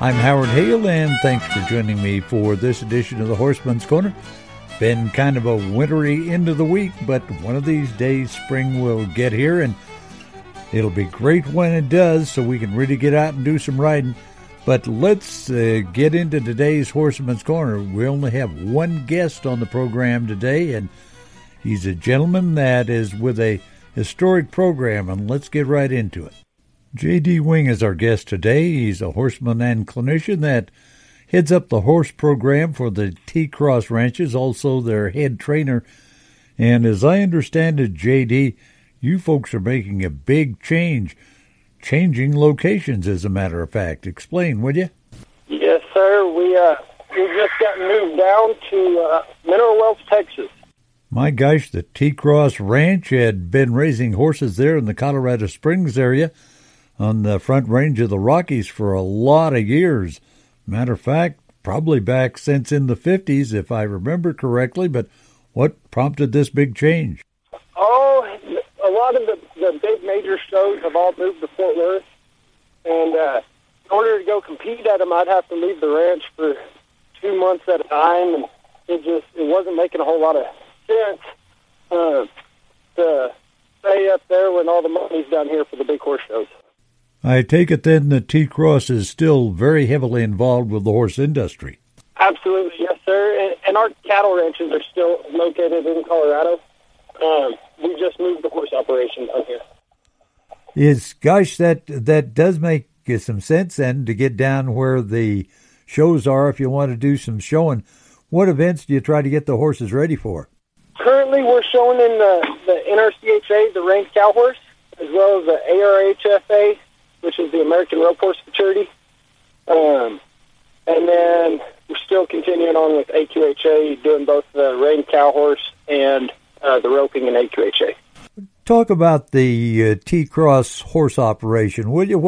I'm Howard Hale, and thanks for joining me for this edition of the Horseman's Corner. Been kind of a wintry end of the week, but one of these days spring will get here, and it'll be great when it does, so we can really get out and do some riding. But let's get into today's Horseman's Corner. We only have one guest on the program today, and he's a gentleman that is with a historic program, and let's get right into it. J.D. Wing is our guest today. He's a horseman and clinician that heads up the horse program for the T-Cross ranches, also their head trainer. And as I understand it, J.D., you folks are making a big change, changing locations, as a matter of fact. Explain, will you? Yes, sir. We just got moved down to Mineral Wells, Texas. My gosh, the T-Cross Ranch had been raising horses there in the Colorado Springs area on the front range of the Rockies for a lot of years. Matter of fact, probably back since in the 50s, if I remember correctly. But what prompted this big change? Oh, a lot of the big major shows have all moved to Fort Worth. And in order to go compete at them, I'd have to leave the ranch for 2 months at a time. And it wasn't making a whole lot of sense to stay up there when all the money's down here for the big horse shows. I take it then that T-Cross is still very heavily involved with the horse industry. Absolutely, yes, sir. And our cattle ranches are still located in Colorado. We just moved the horse operation down here. That does make some sense then to get down where the shows are if you want to do some showing. What events do you try to get the horses ready for? Currently, we're showing in the NRCHA, the Range Cow Horse, as well as the ARHFA, which is the American Rope Horse Futurity. And then we're still continuing on with AQHA, doing both the Rein Cow Horse and the roping in AQHA. Talk about the T-Cross horse operation, will you?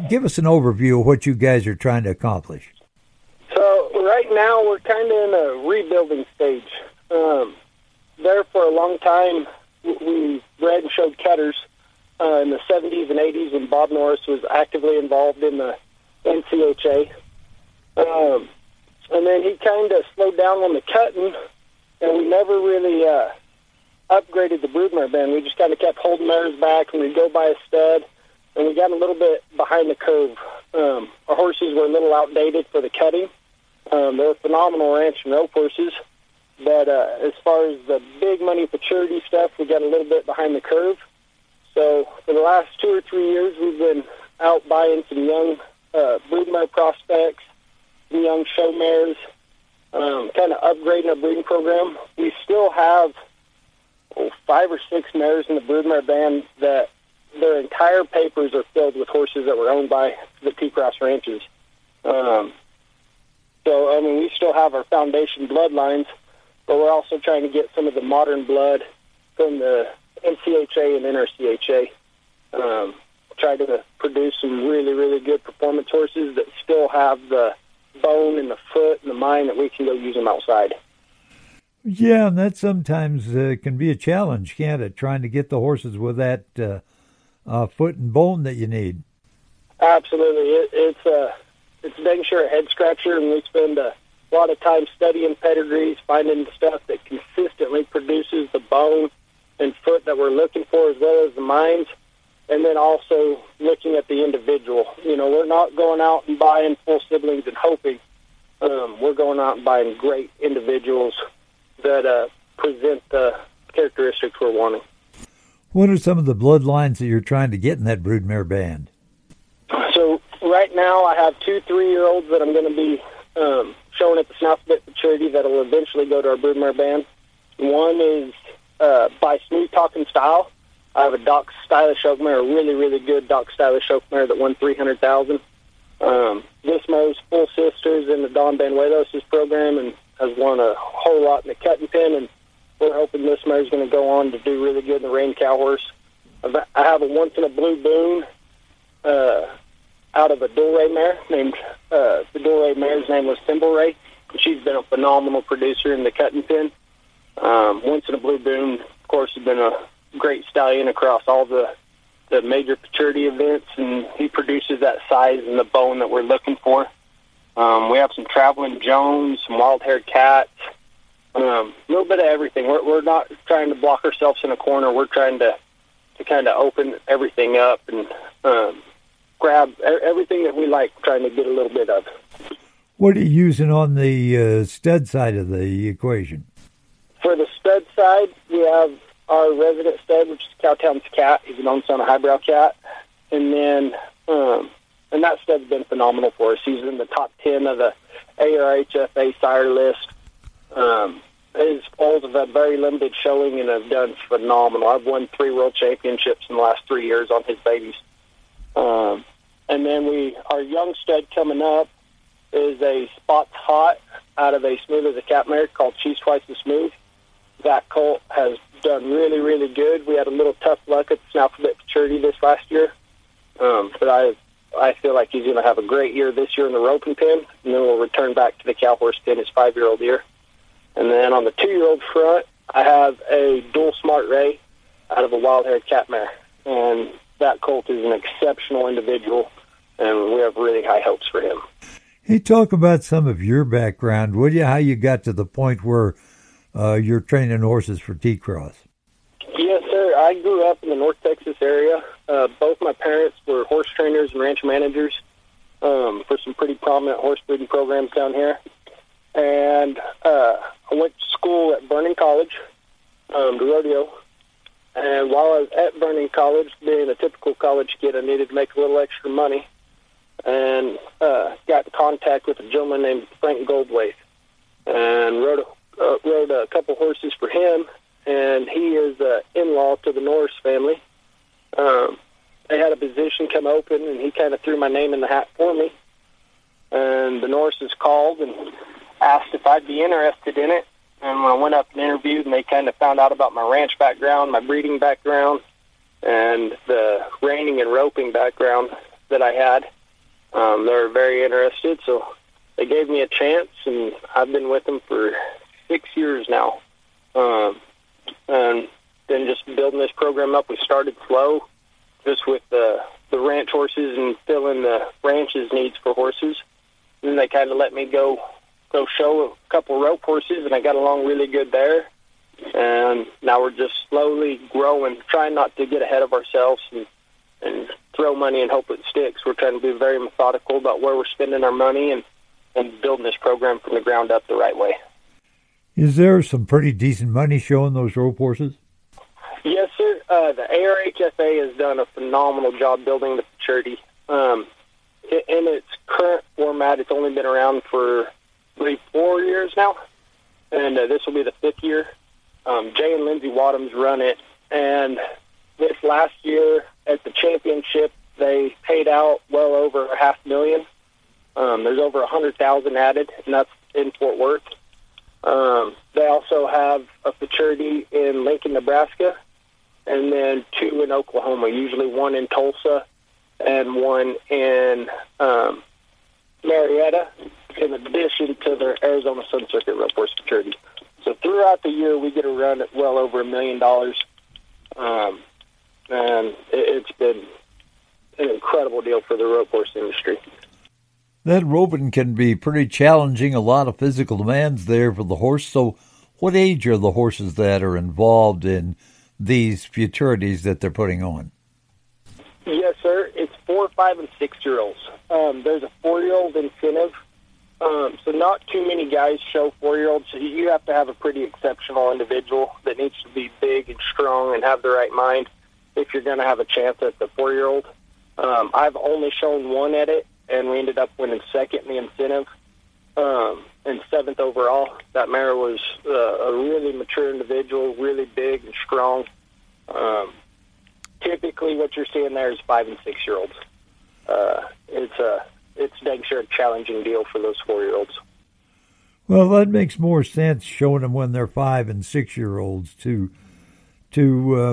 Give us an overview of what you guys are trying to accomplish. So right now we're kind of in a rebuilding stage. There for a long time, we bred and showed cutters in the 70s and 80s when Bob Norris was actively involved in the NCHA. And then he kind of slowed down on the cutting, and we never really upgraded the broodmare band. We just kind of kept holding mares back, and we'd go by a stud, and we got a little bit behind the curve. Our horses were a little outdated for the cutting. They're phenomenal ranch and rope horses, but as far as the big money futurity stuff, we got a little bit behind the curve. So for the last 2 or 3 years, we've been out buying some young broodmare prospects, some young show mares, kind of upgrading our breeding program. We still have 5 or 6 mares in the broodmare band that their entire papers are filled with horses that were owned by the T-Cross ranches. So, I mean, we still have our foundation bloodlines, but we're also trying to get some of the modern blood from the NCHA and NRCHA. Try to produce some really, really good performance horses that still have the bone and the foot and the mind that we can go use them outside. Yeah, and that sometimes can be a challenge, can't it? Trying to get the horses with that foot and bone that you need. Absolutely. It's dang sure a head scratcher, and we spend a lot of time studying pedigrees, finding the stuff that consistently produces the bone and foot that we're looking for, as well as the minds, and then also looking at the individual. You know, we're not going out and buying full siblings and hoping. We're going out and buying great individuals that present the characteristics we're wanting. What are some of the bloodlines that you're trying to get in that broodmare band? So right now I have 2 3-year-olds that I'm going to be showing at the Snuff Bit Futurity that will eventually go to our broodmare band. One is by Smooth Talking Style. I have a Doc Stylish Oak mare, a really, really good Doc Stylish Oak mare that won $300,000. This mare's full sisters in the Don Banuelos' program and has won a whole lot in the cutting pen, and we're hoping this mare's going to go on to do really good in the Rein Cow Horse. I have a Once in a Blue Boon out of a Dual mare named, the Dual mare's name was Thimble Ray. She's been a phenomenal producer in the cutting pen. Once in a Blue Boon, of course, has been a great stallion across all the the major maturity events, and he produces that size and the bone that we're looking for. We have some traveling Jones, some wild-haired cats, a little bit of everything. We're not trying to block ourselves in a corner. We're trying to kind of open everything up and grab everything that we like, trying to get a little bit of. What are you using on the stud side of the equation? For the stud side, we have our resident stud, which is Cowtown's cat. He's an own-son, a highbrow cat. And then, and that stud's been phenomenal for us. He's in the top 10 of the ARHFA sire list. His foals have had very limited showing and have done phenomenal. I've won 3 world championships in the last 3 years on his babies. And then our young stud coming up is a Spots Hot out of a Smooth as a Cat mare called She's Twice as Smooth. That colt has done really, really good. We had a little tough luck at the Alphabet Maturity this last year. But I feel like he's going to have a great year this year in the roping pen, and then we'll return back to the cow horse pen his 5-year-old year. And then on the 2-year-old front, I have a dual smart ray out of a wild-haired cat mare. And that colt is an exceptional individual, and we have really high hopes for him. Hey, talk about some of your background, would you? How you got to the point where you're training horses for T-Cross? Yes, sir. I grew up in the North Texas area. Both my parents were horse trainers and ranch managers for some pretty prominent horse breeding programs down here. And I went to school at Vernon College, to rodeo. And while I was at Vernon College, being a typical college kid, I needed to make a little extra money. And got in contact with a gentleman named Frank Goldwaite, and rode a couple horses for him. And he is an in-law to the Norris family. They had a position come open, and he kind of threw my name in the hat for me. And the Norrises called and asked if I'd be interested in it. And when I went up and interviewed, and they kind of found out about my ranch background, my breeding background, and the reining and roping background that I had, they were very interested. So they gave me a chance, and I've been with them for 6 years now. And then just building this program up, we started slow, just with the ranch horses and filling the ranch's needs for horses. And then they kind of let me go show a couple rope horses, and I got along really good there. And now we're just slowly growing, trying not to get ahead of ourselves and throw money and hope it sticks. We're trying to be very methodical about where we're spending our money and building this program from the ground up the right way. Is there some pretty decent money showing those rope horses? Yes, sir. The ARHFA has done a phenomenal job building the maturity. In its current format, it's only been around for 4 years now, and this will be the 5th year. Jay and Lindsay Wadhams run it, and this last year at the championship, they paid out well over $500,000. There's over 100,000 added, and that's in Fort Worth. They also have a maturity in Lincoln, Nebraska, and then 2 in Oklahoma, usually 1 in Tulsa and 1 in Marietta, in addition to their Arizona Sun Circuit rope horse maturity. So throughout the year, we get a run at well over $1 million, and it's been an incredible deal for the rope horse industry. That roping can be pretty challenging, a lot of physical demands there for the horse. So what age are the horses that are involved in these futurities that they're putting on? Yes, sir. It's 4, 5, and 6-year-olds. There's a 4-year-old incentive. So not too many guys show 4-year-olds. So you have to have a pretty exceptional individual that needs to be big and strong and have the right mind if you're going to have a chance at the 4-year-old. I've only shown 1 at it, and we ended up winning 2nd in the incentive and 7th overall. That mare was a really mature individual, really big and strong. Typically what you're seeing there is 5 and 6-year-olds. It's dang sure a challenging deal for those 4-year-olds. Well, that makes more sense showing them when they're 5 and 6-year-olds to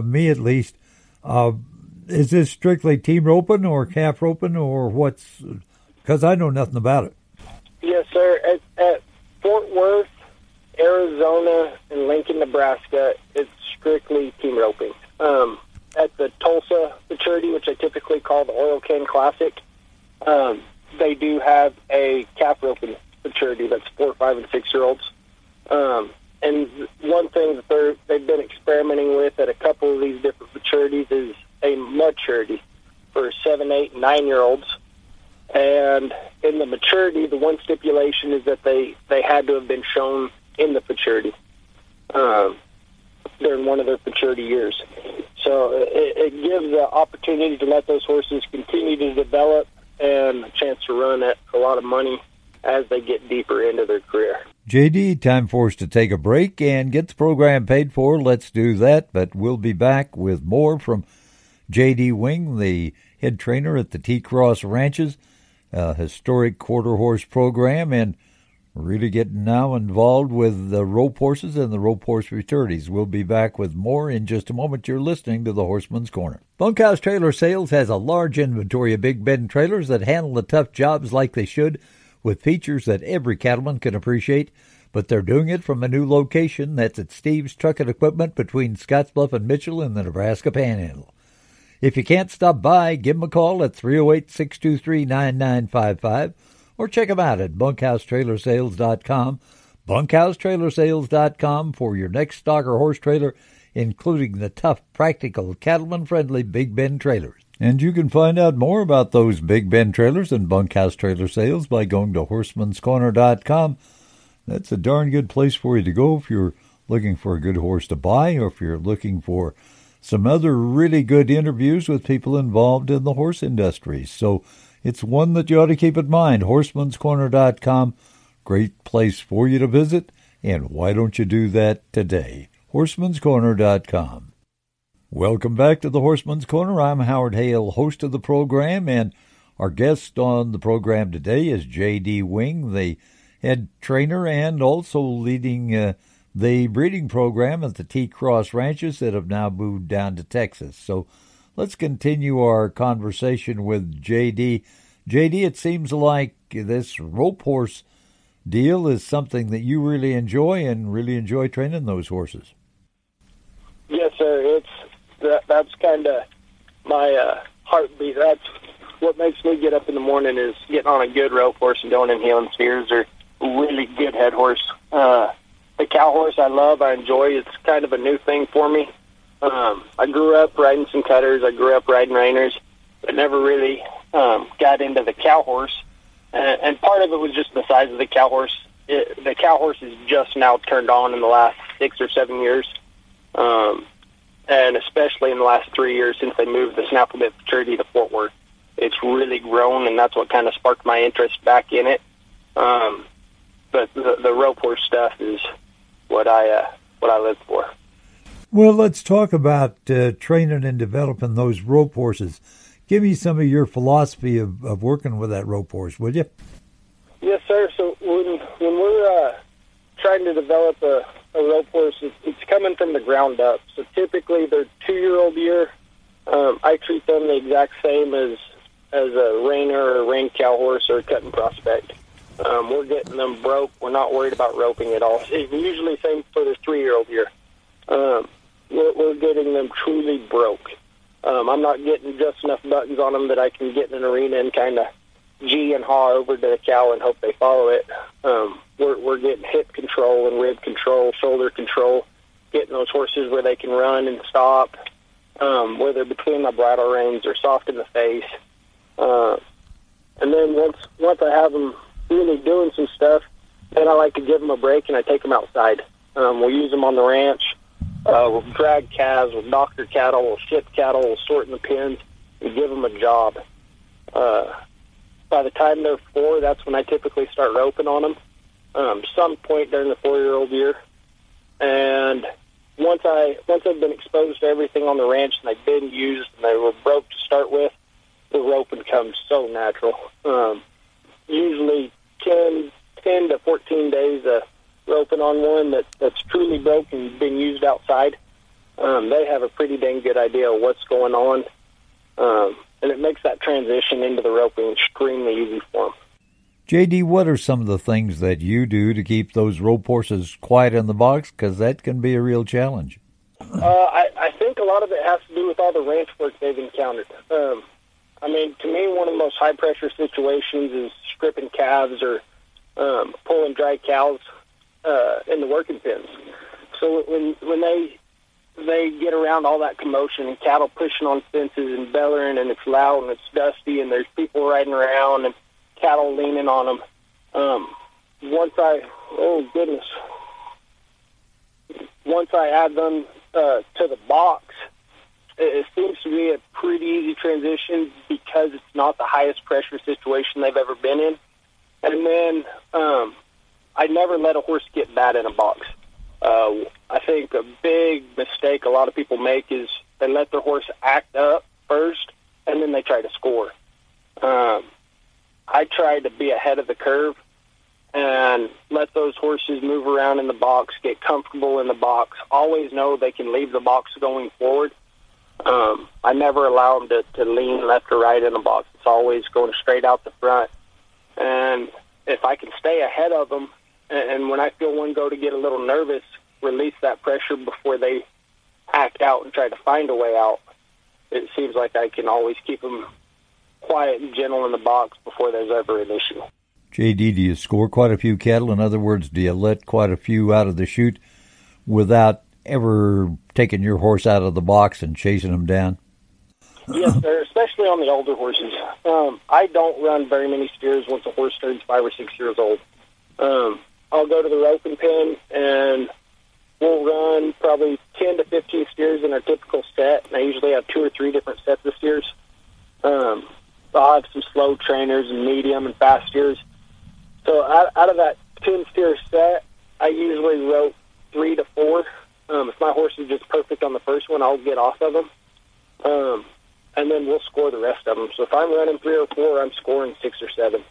me at least. Is this strictly team roping or calf roping or what's? Because I know nothing about it. Yes, sir. At Fort Worth, Arizona, and Lincoln, Nebraska, it's strictly team roping. at the Tulsa maturity, which I typically call the Oil Can Classic, they do have a calf roping maturity that's 4, 5, and 6-year-olds. And one thing that they've been experimenting with at a couple of these different maturities is a maturity for 7, 8, and 9-year-olds. And in the maturity, the one stipulation is that they had to have been shown in the maturity during one of their maturity years. So it gives the opportunity to let those horses continue to develop and a chance to run at a lot of money as they get deeper into their career. JD, time for us to take a break and get the program paid for. Let's do that, but we'll be back with more from JD Wing, the head trainer at the T-Cross Ranches, historic quarter horse program, and really getting now involved with the rope horses and the rope horse maturities. We'll be back with more in just a moment. You're listening to the Horseman's Corner. Bunkhouse Trailer Sales has a large inventory of big bend trailers that handle the tough jobs like they should, with features that every cattleman can appreciate, but they're doing it from a new location that's at Steve's Truck and Equipment between Scottsbluff and Mitchell in the Nebraska Panhandle. If you can't stop by, give them a call at 308-623-9955 or check them out at bunkhousetrailersales.com, bunkhousetrailersales.com for your next stock or horse trailer, including the tough, practical, cattleman-friendly Big Bend trailers. And you can find out more about those Big Bend trailers and Bunkhouse Trailer Sales by going to horsemanscorner.com. That's a darn good place for you to go if you're looking for a good horse to buy, or if you're looking for some other really good interviews with people involved in the horse industry. So it's one that you ought to keep in mind, horsemanscorner.com. Great place for you to visit, and why don't you do that today? horsemanscorner.com. Welcome back to the Horseman's Corner. I'm Howard Hale, host of the program, and our guest on the program today is J.D. Wing, the head trainer and also leading the breeding program at the T-Cross Ranches that have now moved down to Texas. So let's continue our conversation with J.D. J.D., it seems like this rope horse deal is something that you really enjoy and really enjoy training those horses. Yes, sir. That's kind of my heartbeat. That's what makes me get up in the morning, is getting on a good rope horse and going in Healing Steers or really good head horse. The cow horse I love, I enjoy. It's kind of a new thing for me. I grew up riding some cutters. I grew up riding reiners, but never really got into the cow horse. And part of it was just the size of the cow horse. The cow horse is just now turned on in the last 6 or 7 years. And especially in the last 3 years since they moved the snaffle bit maturity to Fort Worth. It's really grown, and that's what kind of sparked my interest back in it. But the rope horse stuff is what I live for. Well, let's talk about training and developing those rope horses. Give me some of your philosophy of working with that rope horse, would you? Yes, sir. So when we're trying to develop a rope horse, it's coming from the ground up. So typically they're 2-year-old year. I treat them the exact same as a reiner or a rein cow horse or a cutting prospect. We're getting them broke. We're not worried about roping at all. It's usually same for the 3-year-old year. We're getting them truly broke. I'm not getting just enough buttons on them that I can get in an arena and kind of gee and haw over to the cow and hope they follow it. We're getting hip control and rib control, shoulder control, getting those horses where they can run and stop, where they're between my bridle reins or soft in the face. And then once I have them really doing some stuff, then I like to give them a break and I take them outside. We'll use them on the ranch. We'll drag calves, we'll doctor cattle, we'll ship cattle, we'll sort in the pens, and give them a job. By the time they're 4, that's when I typically start roping on them. Some point during the 4-year-old year. And once I've been exposed to everything on the ranch and they've been used and they were broke to start with, the roping comes so natural. Usually 10 to 14 days of roping on one that's truly broke and been used outside. They have a pretty dang good idea of what's going on. And it makes that transition into the roping extremely easy for them. J.D., what are some of the things that you do to keep those rope horses quiet in the box? Because that can be a real challenge. I think think a lot of it has to do with all the ranch work they've encountered. I mean, to me, one of the most high-pressure situations is stripping calves or pulling dry cows in the working pens. So when they get around all that commotion and cattle pushing on fences and bellowing and it's loud and it's dusty and there's people riding around and cattle leaning on them, once I add them to the box, it seems to be a pretty easy transition because it's not the highest pressure situation they've ever been in. And then I never let a horse get bad in a box. I think a big mistake a lot of people make is they let their horse act up first, and then they try to score. I try to be ahead of the curve and let those horses move around in the box, get comfortable in the box, always know they can leave the box going forward. I never allow them to lean left or right in the box. It's always going straight out the front. And if I can stay ahead of them, and when I feel one go to get a little nervous, release that pressure before they act out and try to find a way out, it seems like I can always keep them quiet and gentle in the box before there's ever an issue. JD, do you score quite a few cattle? In other words, do you let quite a few out of the chute without ever taking your horse out of the box and chasing them down? Yes, sir, especially on the older horses. I don't run very many steers once a horse turns 5 or 6 years old. I'll go to the roping pen, and we'll run probably 10 to 15 steers in our typical set, and I usually have 2 or 3 different sets of steers. I'll have some slow trainers and medium and fast steers. So out of that 10-steer set, I usually rope 3 to 4. If my horse is just perfect on the first one, I'll get off of them. And then we'll score the rest of them. So if I'm running 3 or 4, I'm scoring 6 or 7.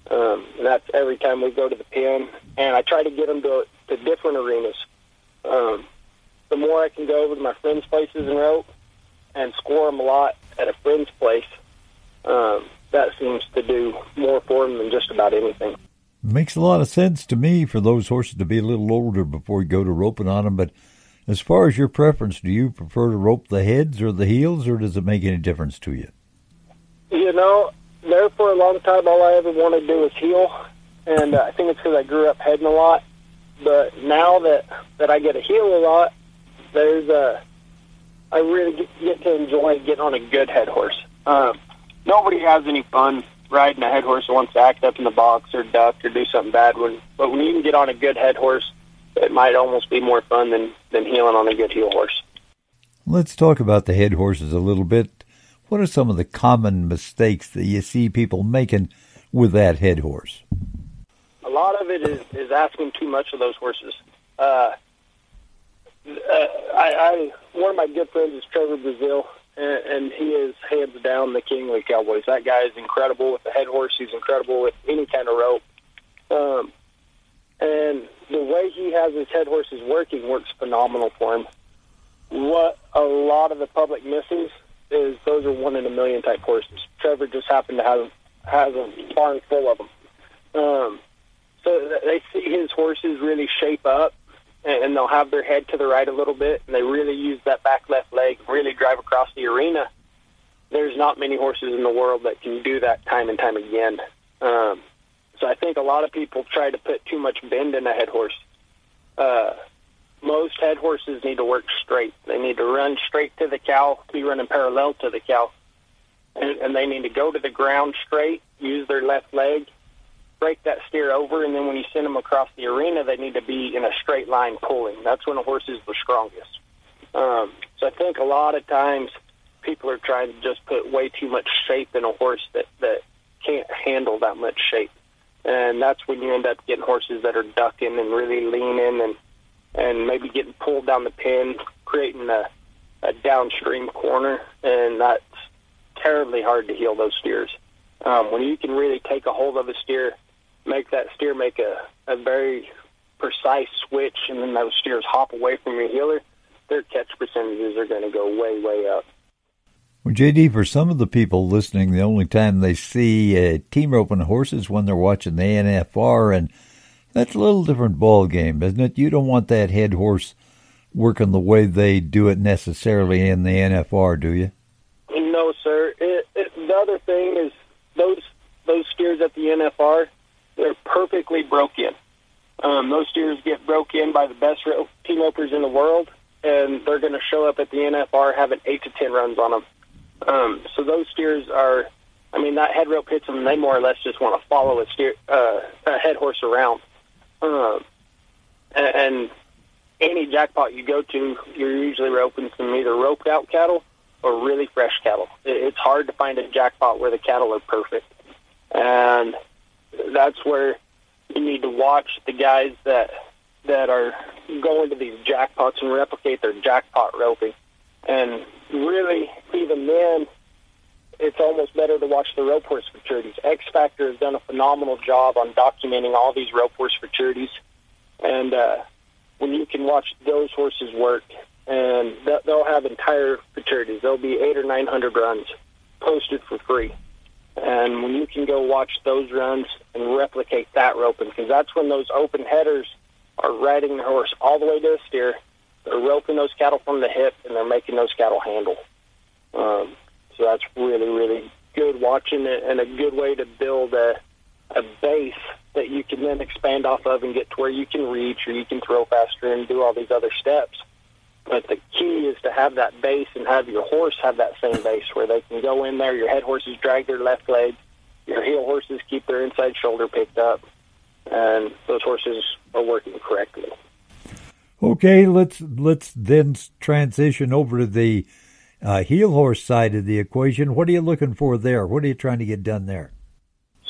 And that's every time we go to the pen. And I try to get them to different arenas. The more I can go over to my friends' places and rope and score them a lot at a friend's place, that seems to do more for them than just about anything. Makes a lot of sense to me for those horses to be a little older before you go to roping on them. But as far as your preference, do you prefer to rope the heads or the heels, or does it make any difference to you? You know, there for a long time, all I ever wanted to do was heel. And I think it's because I grew up heading a lot. But now that I get a heel a lot, I really get to enjoy getting on a good head horse. Nobody has any fun riding a head horse that wants to act up in the box or duck or do something bad. But when you can get on a good head horse, it might almost be more fun than heeling on a good heel horse. Let's talk about the head horses a little bit. What are some of the common mistakes that you see people making with that head horse? A lot of it is asking too much of those horses. One of my good friends is Trevor Brazil, and he is hands down the king of the Cowboys. That guy is incredible with the head horse. He's incredible with any kind of rope. And the way he has his head horses working works phenomenal for him. What a lot of the public misses is those are 1 in a million type horses. Trevor just happened to have a barn full of them. So they see his horses really shape up, and they'll have their head to the right a little bit, and they really use that back left leg, really drive across the arena. There's not many horses in the world that can do that time and time again. So I think a lot of people try to put too much bend in a head horse. Most head horses need to work straight. They need to run straight to the cow, be running parallel to the cow. And they need to go to the ground straight, use their left leg, break that steer over, and then when you send them across the arena, they need to be in a straight line pulling. That's when a horse is the strongest. So I think a lot of times people are trying to just put way too much shape in a horse that can't handle that much shape. And that's when you end up getting horses that are ducking and really leaning and maybe getting pulled down the pen, creating a downstream corner, and that's terribly hard to heel those steers. When you can really take a hold of a steer, make that steer make a very precise switch, and then those steers hop away from your heeler, their catch percentages are going to go way, way up. Well, JD, for some of the people listening, the only time they see team roping horses when they're watching the NFR, and that's a little different ball game, isn't it? You don't want that head horse working the way they do it necessarily in the NFR, do you? No, sir. The other thing is those steers at the NFR, they're perfectly broke in. Those steers get broke in by the best team ropers in the world, and they're going to show up at the NFR having 8 to 10 runs on them. So those steers are, I mean, that head rope hits them, and they more or less just want to follow a head horse around. And any jackpot you go to, you're usually roping some either roped out cattle or really fresh cattle. It's hard to find a jackpot where the cattle are perfect. And that's where you need to watch the guys that are going to these jackpots and replicate their jackpot roping. And really, even then, it's almost better to watch the rope horse futurities. X Factor has done a phenomenal job on documenting all these rope horse futurities. And when you can watch those horses work, and they'll have entire futurities. There'll be 800 or 900 runs posted for free. And when you can go watch those runs and replicate that roping, because that's when those open headers are riding the horse all the way to a steer. They're roping those cattle from the hip, and they're making those cattle handle. So that's really, really good watching it, and a good way to build a base that you can then expand off of and get to where you can reach or you can throw faster and do all these other steps. But the key is to have that base and have your horse have that same base where they can go in there, your head horses drag their left leg, your heel horses keep their inside shoulder picked up, and those horses are working correctly. Okay, let's then transition over to the heel horse side of the equation. What are you looking for there? What are you trying to get done there?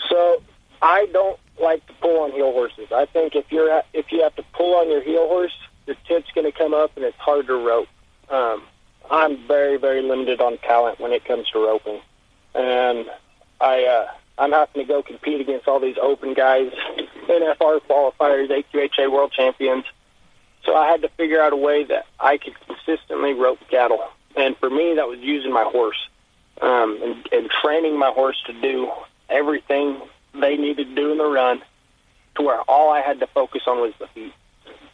So I don't like to pull on heel horses. I think if you have to pull on your heel horse, your tip's going to come up and it's hard to rope. I'm very, very limited on talent when it comes to roping, and I'm having to go compete against all these open guys, NFR qualifiers, AQHA world champions. So I had to figure out a way that I could consistently rope cattle. And for me, that was using my horse and training my horse to do everything they needed to do in the run to where all I had to focus on was the feet.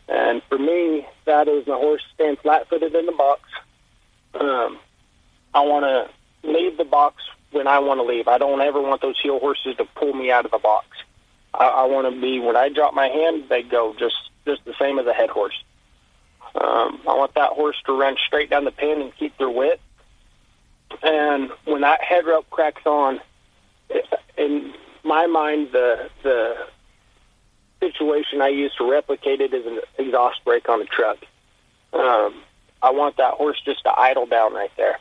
And for me, that is my horse stand flat-footed in the box. I want to leave the box when I want to leave. I don't ever want those heel horses to pull me out of the box. I want to be, when I drop my hand, they go just the same as a head horse. I want that horse to run straight down the pen and keep their width. And when that head rope cracks on, in my mind, the situation I use to replicate it is an exhaust brake on a truck. I want that horse just to idle down right there.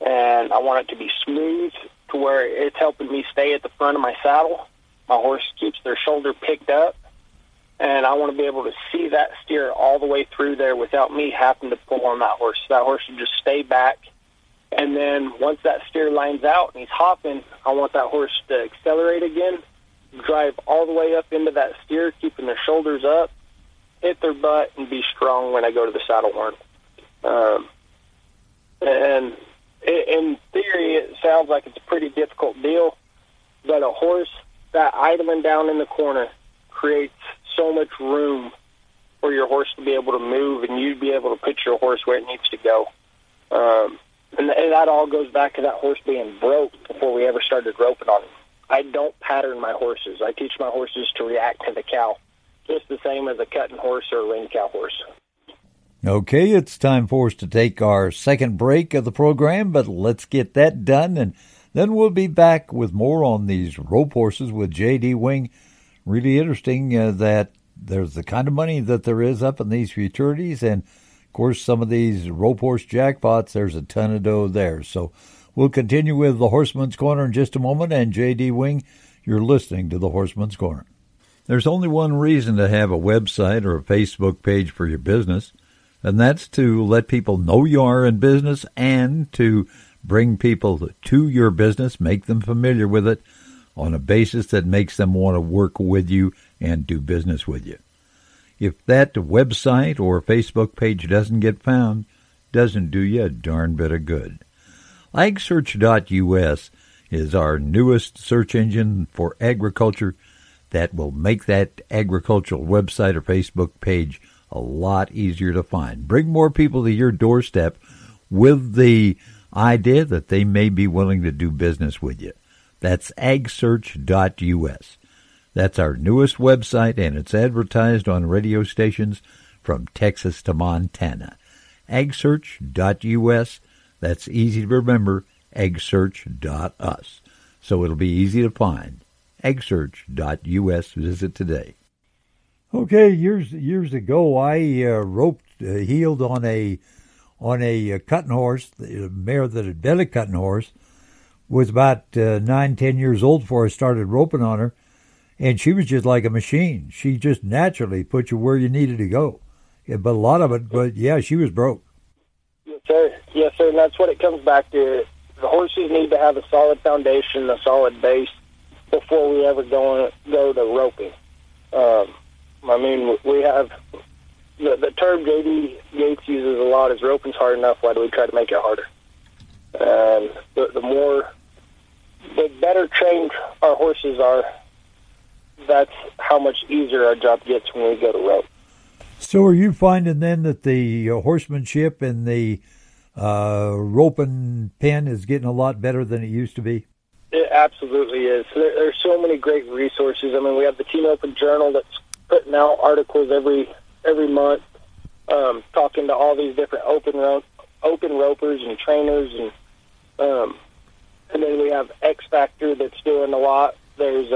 And I want it to be smooth to where it's helping me stay at the front of my saddle. My horse keeps their shoulder picked up. And I want to be able to see that steer all the way through there without me having to pull on that horse. That horse should just stay back. And then once that steer lines out and he's hopping, I want that horse to accelerate again, drive all the way up into that steer, keeping their shoulders up, hit their butt, and be strong when I go to the saddle horn. And in theory, it sounds like it's a pretty difficult deal, but a horse that idling down in the corner creates so much room for your horse to be able to move and you be able to put your horse where it needs to go. And that all goes back to that horse being broke before we ever started roping on him. I don't pattern my horses. I teach my horses to react to the cow, just the same as a cutting horse or a ring cow horse. Okay, it's time for us to take our second break of the program, but let's get that done, and then we'll be back with more on these rope horses with J.D. Wing. Really interesting that there's the kind of money that there is up in these futurities, and of course some of these rope horse jackpots, there's a ton of dough there. So we'll continue with the Horseman's Corner in just a moment, and J.D. Wing, you're listening to the Horseman's Corner. There's only one reason to have a website or a Facebook page for your business, and that's to let people know you are in business and to bring people to your business, make them familiar with it on a basis that makes them want to work with you and do business with you. If that website or Facebook page doesn't get found, doesn't do you a darn bit of good. AgSearch.us is our newest search engine for agriculture that will make that agricultural website or Facebook page a lot easier to find. Bring more people to your doorstep with the idea that they may be willing to do business with you. That's agsearch.us. That's our newest website, and it's advertised on radio stations from Texas to Montana. agsearch.us. That's easy to remember, agsearch.us. So it'll be easy to find. agsearch.us. Visit today. Okay, years ago, I heeled on a cutting horse. The mare that had been a cutting horse was about 9-10 years old before I started roping on her, and she was just like a machine. She just naturally put you where you needed to go. Yeah, but a lot of it, but yeah, she was broke. Yes, sir. Yes, sir. And that's what it comes back to. The horses need to have a solid foundation, a solid base before we ever go to roping. I mean, we have the term J.D. Gates uses a lot is roping's hard enough. Why do we try to make it harder? And the better trained our horses are, that's how much easier our job gets when we go to rope. So are you finding then that the horsemanship and the roping pen is getting a lot better than it used to be? It absolutely is. There's so many great resources. I mean, we have the Team Open Journal that's putting out articles every month, talking to all these different open ropers and trainers, and then we have X Factor that's doing a lot. There's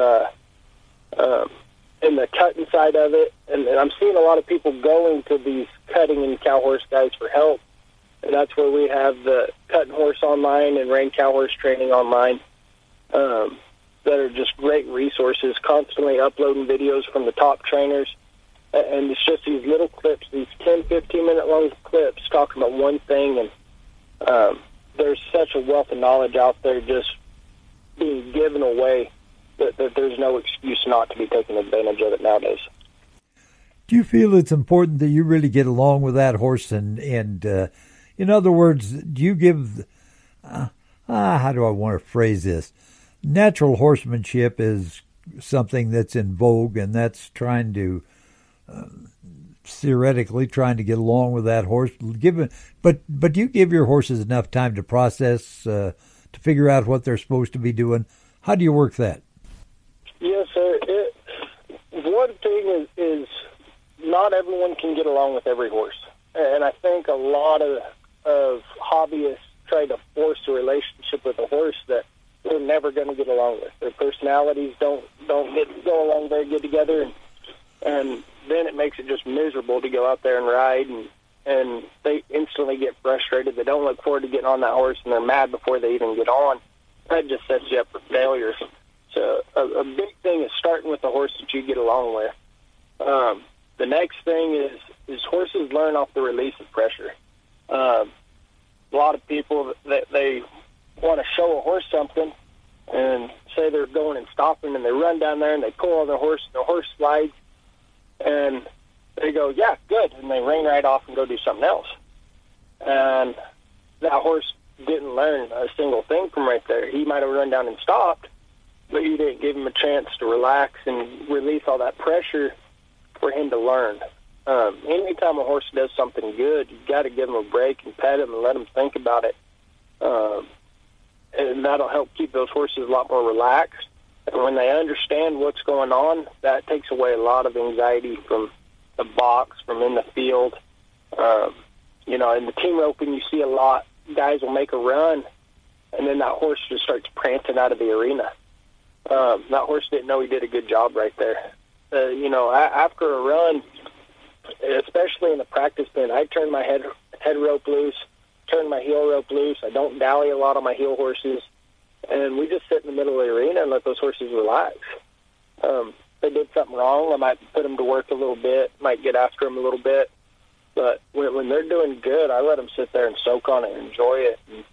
in the cutting side of it, and I'm seeing a lot of people going to these cutting and cow horse guys for help, and that's where we have the Cutting Horse Online and Rein Cow Horse Training Online. That are just great resources, constantly uploading videos from the top trainers. And it's just these little clips, these 10, 15-minute long clips talking about one thing. And there's such a wealth of knowledge out there just being given away that there's no excuse not to be taking advantage of it nowadays. Do you feel it's important that you really get along with that horse? And in other words, do you give, how do I want to phrase this? Natural horsemanship is something that's in vogue, and that's trying to, theoretically, trying to get along with that horse. But do you give your horses enough time to process, to figure out what they're supposed to be doing? How do you work that? Yes, sir. One thing is not everyone can get along with every horse. And I think a lot of hobbyists try to force a relationship with a horse that they're never going to get along with. Their personalities don't go along very good together, and then it makes it just miserable to go out there and ride, and they instantly get frustrated. They don't look forward to getting on that horse, and they're mad before they even get on. That just sets you up for failure. So a big thing is starting with the horse that you get along with. The next thing is horses learn off the release of pressure. A lot of people, they want to show a horse something and say they're going and stopping, and they run down there and they pull on the horse, and the horse slides, and they go, yeah, good, and they rein right off and go do something else. And that horse didn't learn a single thing from right there. He might have run down and stopped, but you didn't give him a chance to relax and release all that pressure for him to learn. Anytime a horse does something good, you've got to give him a break and pet him and let him think about it. And that'll help keep those horses a lot more relaxed. And when they understand what's going on, that takes away a lot of anxiety from the box, from in the field. In the team roping, you see a lot. Guys will make a run, and then that horse just starts prancing out of the arena. That horse didn't know he did a good job right there. After a run, especially in the practice pen, I turn my head rope loose, turn my heel rope loose. I don't dally a lot on my heel horses, and we just sit in the middle of the arena and let those horses relax. If they did something wrong, I might put them to work a little bit, might get after them a little bit. But when they're doing good, I let them sit there and soak on it and enjoy it, and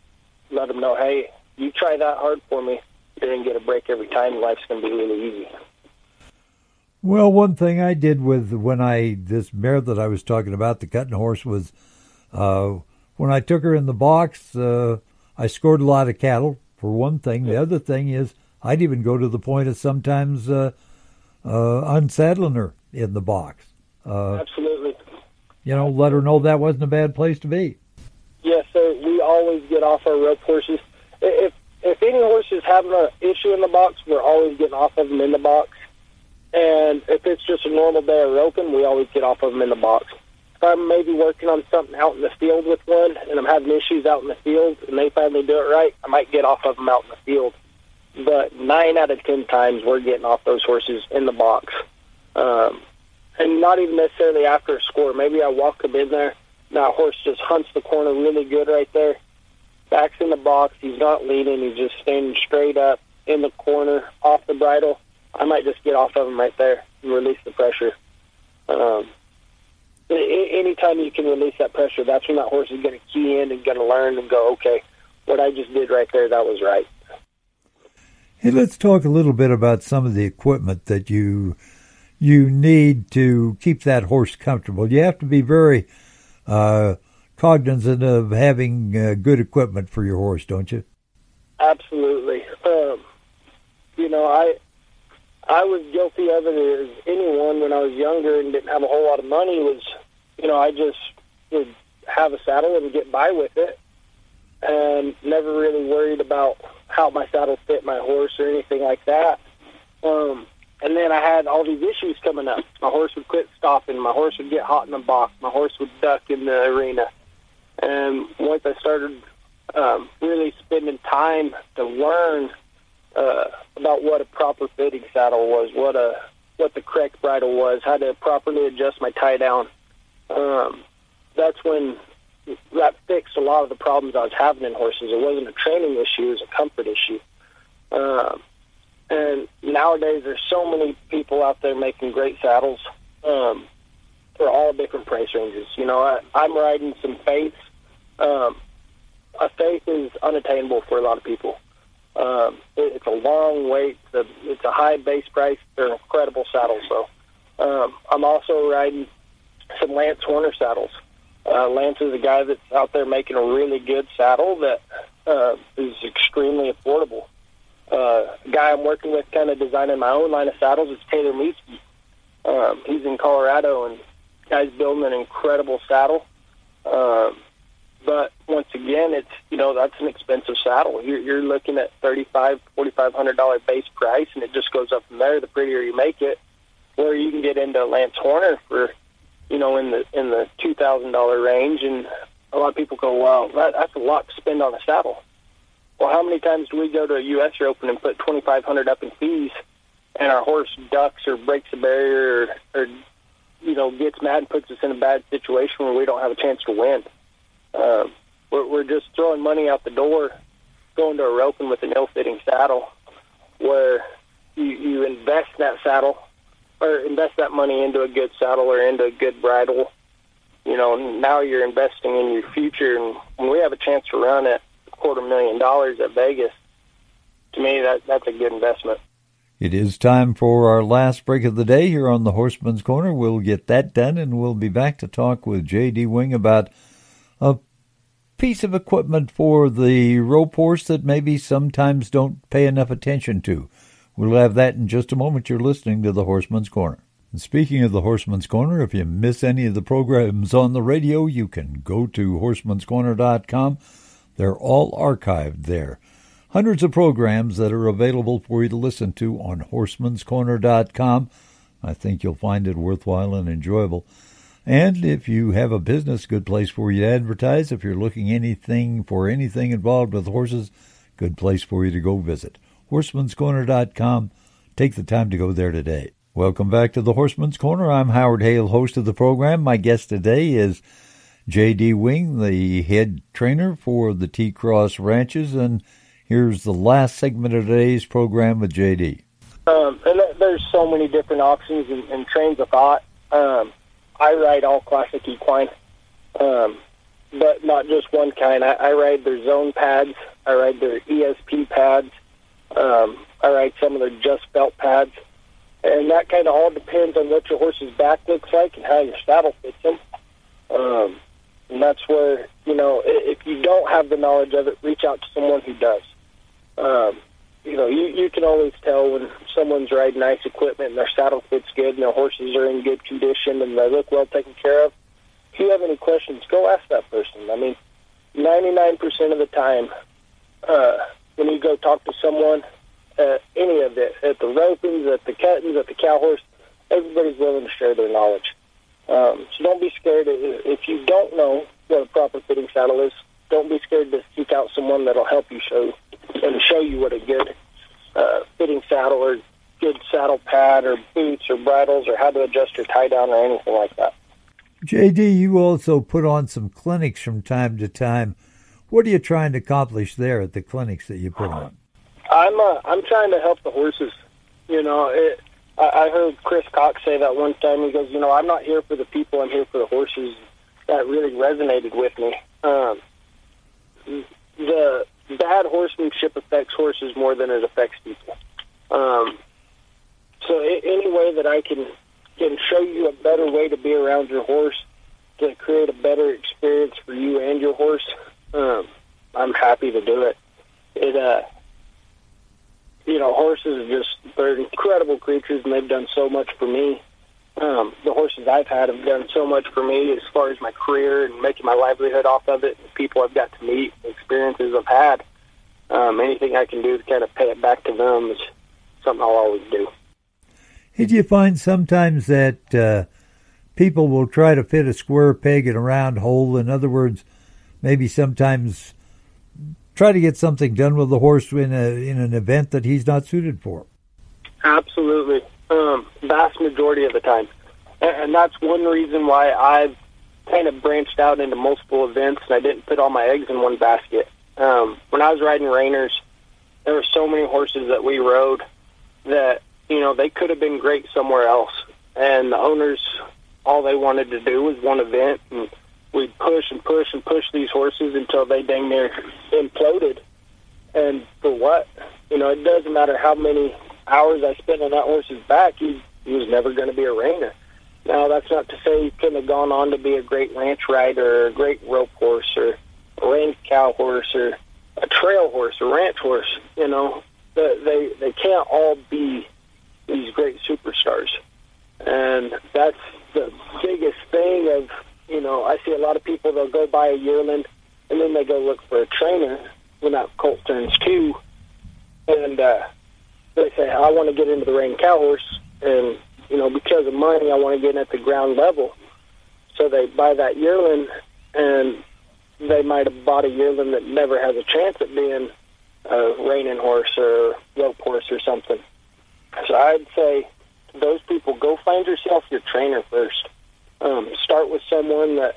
let them know, hey, you try that hard for me, you're going to get a break every time. Life's going to be really easy. Well, one thing I did with this mare that I was talking about, the cutting horse, was when I took her in the box, I scored a lot of cattle, for one thing. The other thing is I'd even go to the point of sometimes unsaddling her in the box. Absolutely. let her know that wasn't a bad place to be. Yes, sir. We always get off our rope horses. If any horse is having an issue in the box, we're always getting off of them in the box. And if it's just a normal day of roping, we always get off of them in the box. If I'm maybe working on something out in the field with one, and I'm having issues out in the field, and they finally do it right, I might get off of them out in the field. But 9 out of 10 times, we're getting off those horses in the box. And not even necessarily after a score. Maybe I walk them in there, and that horse just hunts the corner really good right there. Back's in the box. He's not leaning. He's just standing straight up in the corner, off the bridle. I might just get off of him right there and release the pressure. Anytime you can release that pressure, that's when that horse is going to key in and going to learn and go, okay, what I just did right there, that was right. Hey, let's talk a little bit about some of the equipment that you need to keep that horse comfortable. You have to be very cognizant of having good equipment for your horse, don't you? Absolutely. I was guilty of it as anyone when I was younger and didn't have a whole lot of money. I just would have a saddle and get by with it, and never really worried about how my saddle fit my horse or anything like that. And then I had all these issues coming up. My horse would quit stopping. My horse would get hot in the box. My horse would duck in the arena. And once I started really spending time to learn about what a proper fitting saddle was, what the correct bridle was, how to properly adjust my tie down, that's when that fixed a lot of the problems I was having in horses. It wasn't a training issue, it was a comfort issue. And nowadays there's so many people out there making great saddles for all different price ranges. I'm riding some Faiths. A Faith is unattainable for a lot of people. It's a long wait. It's a high base price. They're incredible saddles, though. I'm also riding some Lance Horner saddles. Lance is a guy that's out there making a really good saddle that is extremely affordable. The guy I'm working with, kind of designing my own line of saddles, is Taylor Meeski. He's in Colorado, and the guy's building an incredible saddle. But once again, it's that's an expensive saddle. You're looking at $3,500-$4,500 base price, and it just goes up from there. The prettier you make it, where you can get into Lance Horner for in the $2,000 range, and a lot of people go, "Wow, that's a lot to spend on a saddle." Well, how many times do we go to a U.S. Open and put $2,500 up in fees, and our horse ducks or breaks a barrier or gets mad and puts us in a bad situation where we don't have a chance to win? We're just throwing money out the door, going to a roping with an ill-fitting saddle, where you invest that saddle or invest that money into a good saddle or into a good bridle. Now you're investing in your future, and when we have a chance to run at $250,000 at Vegas, to me that's a good investment. It is time for our last break of the day here on the Horseman's Corner. We'll get that done, and we'll be back to talk with J.D. Wing about a piece of equipment for the rope horse that maybe sometimes don't pay enough attention to. We'll have that in just a moment. You're listening to the Horseman's Corner. And speaking of the Horseman's Corner, if you miss any of the programs on the radio, you can go to horsemanscorner.com. They're all archived there. Hundreds of programs that are available for you to listen to on horsemanscorner.com. I think you'll find it worthwhile and enjoyable. And if you have a business, good place for you to advertise. If you're looking for anything involved with horses, good place for you to go visit. horsemanscorner.com. Take the time to go there today. Welcome back to the Horseman's Corner. I'm Howard Hale, host of the program. My guest today is J.D. Wing, the head trainer for the T-Cross Ranches, and here's the last segment of today's program with J.D. And there's so many different options and trains of thought. I ride all classic equine, but not just one kind. I ride their zone pads. I ride their ESP pads. I ride some of their just felt pads. And that kind of all depends on what your horse's back looks like and how your saddle fits him. And that's where, if you don't have the knowledge of it, reach out to someone who does. You can always tell when someone's riding nice equipment and their saddle fits good and their horses are in good condition and they look well taken care of. if you have any questions, go ask that person. I mean, 99% of the time, when you go talk to someone, any of it, at the ropings, at the cuttings, at the cow horse, everybody's willing to share their knowledge. So don't be scared. If you don't know what a proper fitting saddle is, don't be scared to seek out someone that'll help you show you what a good fitting saddle or good saddle pad or boots or bridles or how to adjust your tie down or anything like that. JD, you also put on some clinics from time to time. What are you trying to accomplish there at the clinics that you put on? I'm trying to help the horses. You know, I heard Chris Cox say that one time. He goes, you know, I'm not here for the people, I'm here for the horses. That really resonated with me. The bad horsemanship affects horses more than it affects people. So any way that I can show you a better way to be around your horse to create a better experience for you and your horse, I'm happy to do it. You know, horses are they're incredible creatures, and they've done so much for me. The horses I've had have done so much for me as far as my career and making my livelihood off of it, and people I've got to meet, experiences I've had. Anything I can do to kind of pay it back to them is something I'll always do. Hey, do you find sometimes that people will try to fit a square peg in a round hole? In other words, maybe sometimes try to get something done with the horse in an event that he's not suited for? Absolutely. Vast majority of the time. And that's one reason why I've kind of branched out into multiple events, and I didn't put all my eggs in one basket. When I was riding reiners, there were so many horses that we rode that, you know, they could have been great somewhere else. And the owners, all they wanted to do was one event, and we'd push and push and push these horses until they dang near imploded. And for what? You know, it doesn't matter how many hours I spent on that horse's back, he was never going to be a reiner. Now, that's not to say he couldn't have gone on to be a great ranch rider or a great rope horse or a range cow horse or a trail horse or ranch horse. You know, they can't all be these great superstars. And that's the biggest thing of, you know, I see a lot of people, they'll go buy a yearling and then they go look for a trainer when that colt turns 2. And they say, I want to get into the rein cow horse, and, you know, because of money, I want to get in at the ground level. So they buy that yearling, and they might have bought a yearling that never has a chance at being a reining horse or rope horse or something. So I'd say to those people, go find yourself your trainer first. Start with someone that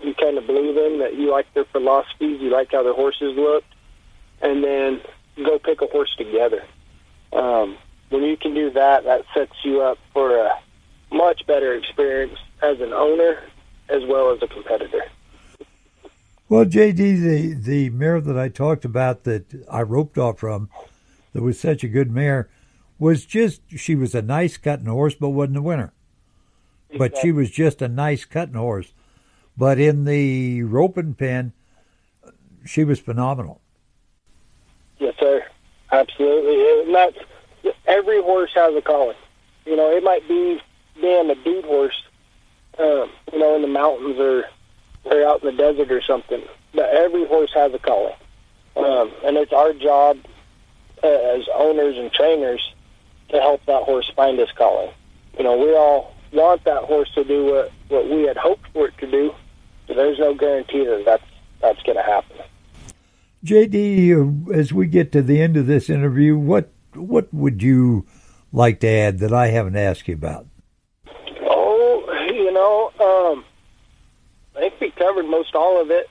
you kind of believe in, that you like their philosophies, you like how their horses look, and then go pick a horse together. When you can do that, that sets you up for a much better experience as an owner as well as a competitor. Well, JD, the mare that I talked about that I roped off from, that was such a good mare, she was a nice cutting horse, but wasn't a winner. Exactly. But she was just a nice cutting horse. But in the roping pen, she was phenomenal. Yes, sir. Absolutely. And that's, every horse has a calling. You know, it might be being a dude horse, you know, in the mountains or out in the desert or something. But every horse has a calling. And it's our job as owners and trainers to help that horse find his calling. You know, we all want that horse to do what we had hoped for it to do, so there's no guarantee that that's going to happen. JD, as we get to the end of this interview, what would you like to add that I haven't asked you about? Oh, you know, I think we covered most all of it.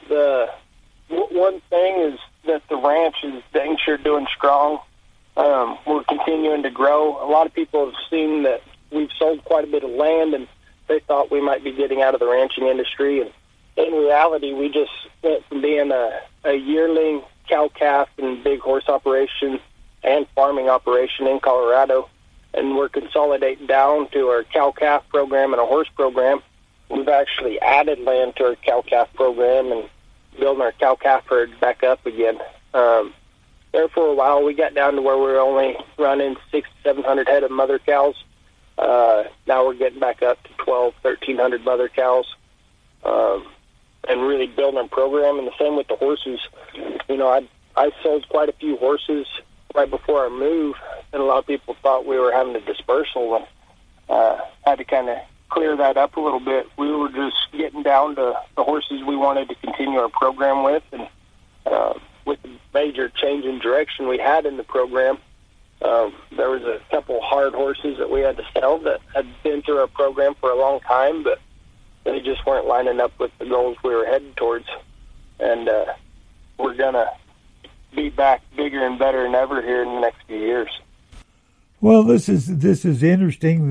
The one thing is that the ranch is dang sure doing strong. We're continuing to grow. A lot of people have seen that we've sold quite a bit of land, and they thought we might be getting out of the ranching industry. And in reality, we just went from being a yearling cow-calf and big horse operation and farming operation in Colorado, and we're consolidating down to our cow-calf program and a horse program. We've actually added land to our cow-calf program and building our cow-calf herd back up again. There for a while, we got down to where we were only running 600 to 700 head of mother cows, Now we're getting back up to 1,300 mother cows, and really building our program. And the same with the horses. You know, I sold quite a few horses right before our move, and a lot of people thought we were having a dispersal, and had to kind of clear that up a little bit. We were just getting down to the horses we wanted to continue our program with, and with the major change in direction we had in the program, there was a couple hard horses that we had to sell that had been through our program for a long time, but they just weren't lining up with the goals we were headed towards. And we're going to be back bigger and better than ever here in the next few years. Well, this is interesting.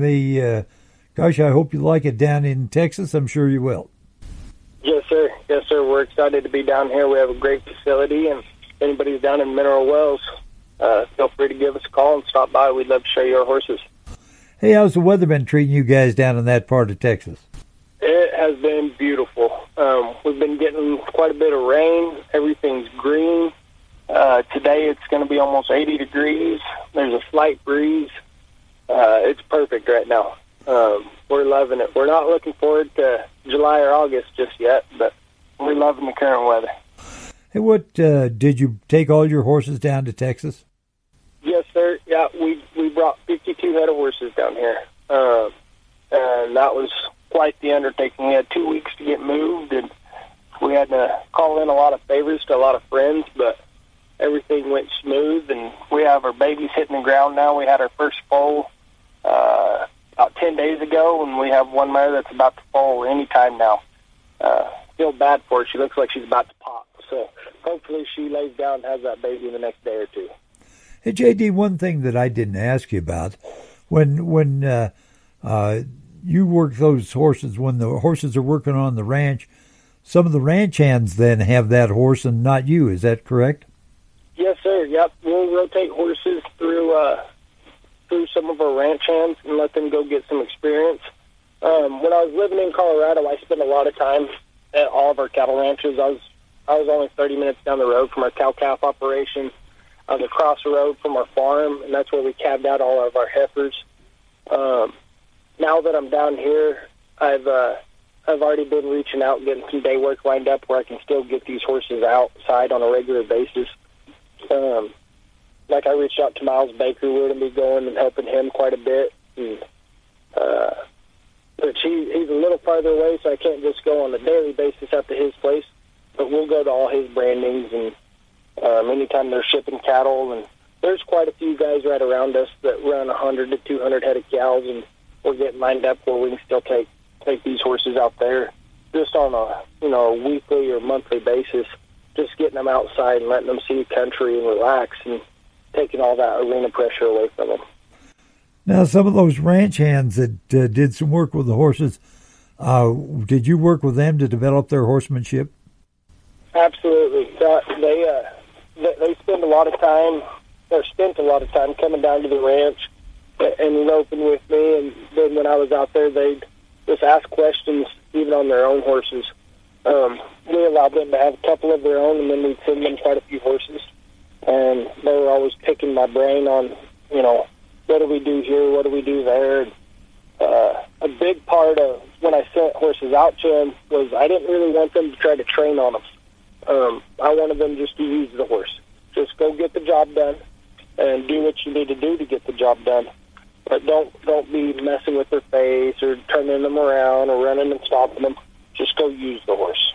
Gosh, I hope you like it down in Texas. I'm sure you will. Yes, sir. Yes, sir. We're excited to be down here. We have a great facility, and if anybody's down in Mineral Wells, feel free to give us a call and stop by. We'd love to show you our horses. Hey, how's the weather been treating you guys down in that part of Texas? It has been beautiful. We've been getting quite a bit of rain. Everything's green. Today it's going to be almost 80 degrees. There's a slight breeze. It's perfect right now. We're loving it. We're not looking forward to July or August just yet, but we're loving the current weather. Hey, what did you take all your horses down to Texas? Yes, sir. Yeah, we brought 52 head of horses down here, and that was quite the undertaking. We had 2 weeks to get moved, and we had to call in a lot of favors to a lot of friends, but everything went smooth, and we have our babies hitting the ground now. We had our first foal about 10 days ago, and we have one mare that's about to foal any time now. Feel bad for her. She looks like she's about to pop, so hopefully she lays down and has that baby in the next day or two. Hey, JD, one thing that I didn't ask you about, when you work those horses, when the horses are working on the ranch, some of the ranch hands then have that horse and not you. Is that correct? Yes, sir. Yep. We'll rotate horses through some of our ranch hands and let them go get some experience. When I was living in Colorado, I spent a lot of time at all of our cattle ranches. I was only 30 minutes down the road from our cow-calf operation. I was across the road from our farm, and that's where we calved out all of our heifers. Now that I'm down here, I've already been reaching out and getting some day work lined up where I can still get these horses outside on a regular basis. Like I reached out to Miles Baker. We're going to be going and helping him quite a bit. And, but he's a little farther away, so I can't just go on a daily basis up to his place. But we'll go to all his brandings, and anytime they're shipping cattle. And there's quite a few guys right around us that run 100 to 200 head of cows, and we're getting lined up where we can still take these horses out there just on a weekly or monthly basis, just getting them outside and letting them see the country and relax and taking all that arena pressure away from them. Now, some of those ranch hands that did some work with the horses, did you work with them to develop their horsemanship? Absolutely. They spent a lot of time coming down to the ranch and roping with me, and then when I was out there, they'd just ask questions even on their own horses. We allowed them to have a couple of their own, and then we'd send them quite a few horses. And they were always picking my brain on, what do we do here, what do we do there. And, a big part of when I sent horses out to them was I didn't really want them to try to train on them. I wanted them just to use the horse. Just go get the job done and do what you need to do to get the job done. But don't be messing with their face or turning them around or running and stopping them. Just go use the horse.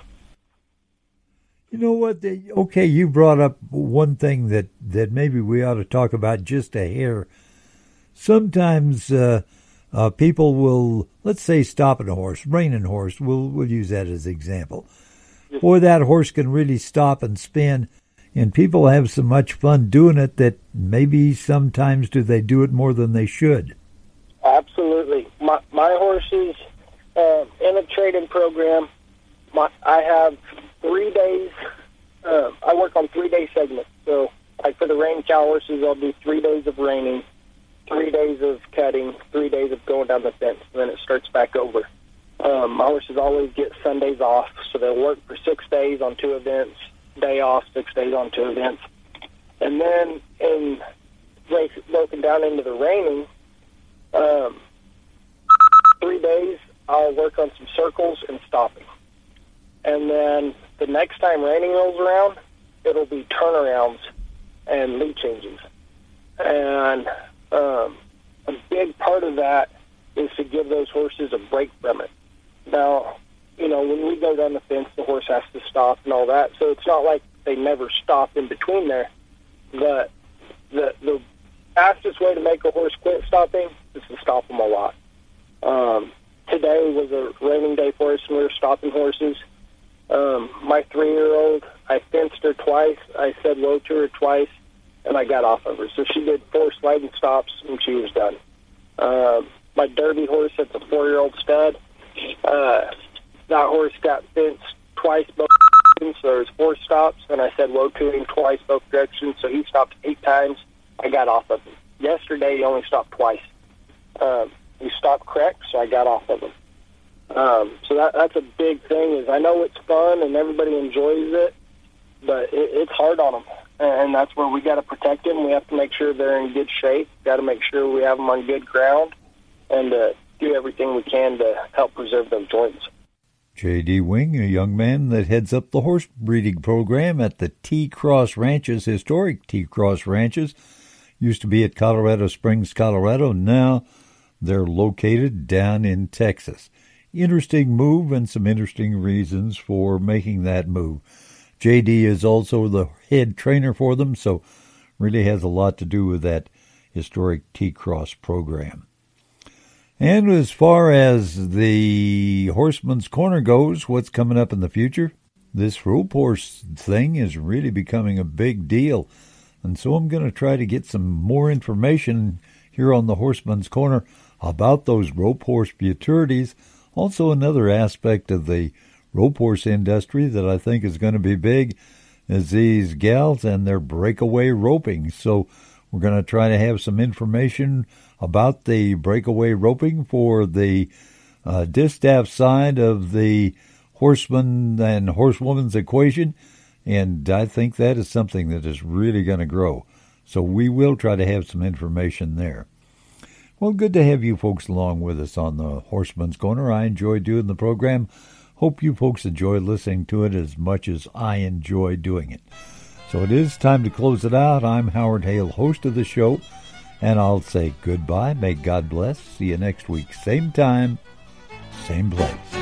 You know what? Okay, you brought up one thing that maybe we ought to talk about just a hair. Sometimes people will, let's say, stopping a horse, reining a horse. We'll use that as an example. Boy, that horse can really stop and spin, and people have so much fun doing it that maybe sometimes do they do it more than they should. Absolutely. My horses in a trade-in program, I have 3 days. I work on 3-day segments. So, like for the rein cow horses, I'll do 3 days of reining, 3 days of cutting, 3 days of going down the fence, and then it starts back over. My horses always get Sundays off, so they'll work for 6 days on 2 events, day off, 6 days on 2 events. And then broken down into the reining, I'll work on some circles and stopping. And then the next time reining rolls around, it'll be turnarounds and lead changes. And a big part of that is to give those horses a break from it. Now, when we go down the fence, the horse has to stop and all that. So it's not like they never stop in between there. But the fastest way to make a horse quit stopping is to stop them a lot. Today was a raining day for us, and we were stopping horses. My 3-year-old, I fenced her twice. I said whoa to her twice, and I got off of her. So she did 4 sliding stops, and she was done. My Derby horse, that's a 4-year-old stud, that horse got fenced twice both directions, so there was 4 stops, and I said whoa to him twice both directions, so he stopped 8 times. I got off of him. Yesterday, he only stopped twice. He stopped correct, so I got off of him. So that's a big thing. Is I know it's fun and everybody enjoys it, but it's hard on them, and that's where we got to protect them. We have to make sure they're in good shape. Got to make sure we have them on good ground, and do everything we can to help preserve those joints. J.D. Wing, a young man that heads up the horse breeding program at the T-Cross Ranches, historic T-Cross Ranches. Used to be at Colorado Springs, Colorado. Now they're located down in Texas. Interesting move and some interesting reasons for making that move. J.D. is also the head trainer for them, so really has a lot to do with that historic T-Cross program. And as far as the Horseman's Corner goes, what's coming up in the future? This rope horse thing is really becoming a big deal. And so I'm going to try to get some more information here on the Horseman's Corner about those rope horse futurities. Also another aspect of the rope horse industry that I think is going to be big is these gals and their breakaway roping. So we're going to try to have some information about the breakaway roping for the distaff side of the horseman and horsewoman's equation, and I think that is something that is really going to grow. So we will try to have some information there. Well, good to have you folks along with us on the Horseman's Corner. I enjoy doing the program. Hope you folks enjoy listening to it as much as I enjoy doing it. So it is time to close it out. I'm Howard Hale, host of the show, and I'll say goodbye. May God bless. See you next week. Same time, same place.